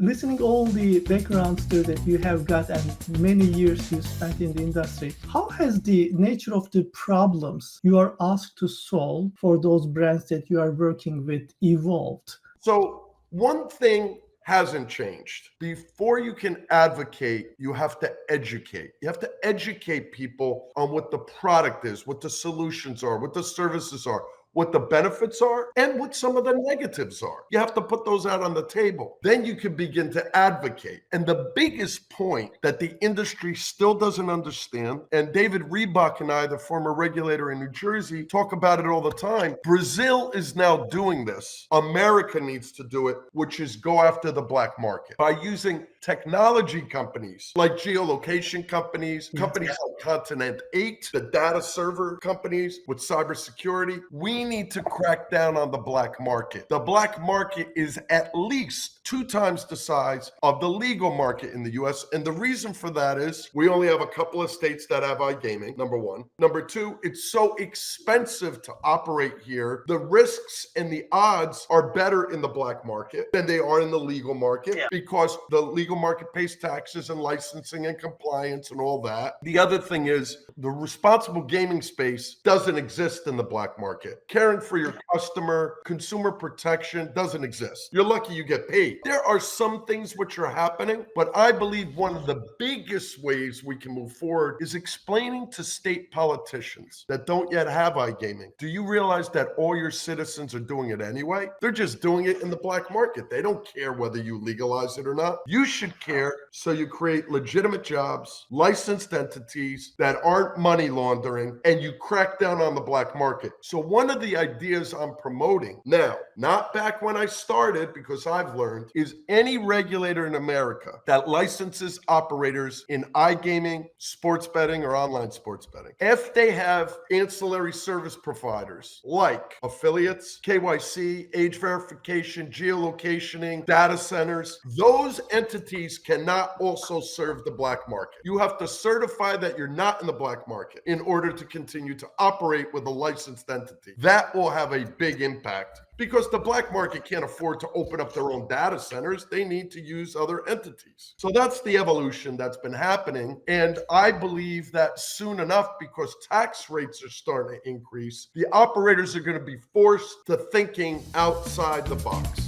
Listening all the background story that you have got and many years you spent in the industry, how has the nature of the problems you are asked to solve for those brands that you are working with evolved? So one thing hasn't changed. Before you can advocate, you have to educate. You have to educate people on what the product is, what the solutions are, what the services are, what the benefits are, and what some of the negatives are. You have to put those out on the table. Then you can begin to advocate. And the biggest point that the industry still doesn't understand, and David Reebok and I, the former regulator in New Jersey, talk about it all the time. Brazil is now doing this. America needs to do it, which is go after the black market by using technology companies like geolocation companies, companies like Continent 8, the data server companies with cybersecurity. We need to crack down on the black market. The black market is at least 2 times the size of the legal market in the US. And the reason for that is we only have a couple of states that have iGaming, number one. Number two, it's so expensive to operate here. The risks and the odds are better in the black market than they are in the legal market because the legal market pays taxes and licensing and compliance and all that. The other thing is the responsible gaming space doesn't exist in the black market. Caring for your customer, consumer protection doesn't exist. You're lucky you get paid. There are some things which are happening, but I believe one of the biggest ways we can move forward is explaining to state politicians that don't yet have iGaming. Do you realize that all your citizens are doing it anyway? They're just doing it in the black market. They don't care whether you legalize it or not. You should care, so you create legitimate jobs, licensed entities that aren't money laundering, and you crack down on the black market. So one of the ideas I'm promoting now, not back when I started, because I've learned, is any regulator in America that licenses operators in iGaming, sports betting, or online sports betting, if they have ancillary service providers like affiliates, KYC, age verification, geolocationing, data centers, those entities cannot also serve the black market. You have to certify that you're not in the black market in order to continue to operate with a licensed entity. That will have a big impact because the black market can't afford to open up their own data centers. They need to use other entities. So that's the evolution that's been happening. And I believe that soon enough, because tax rates are starting to increase, the operators are going to be forced to thinking outside the box.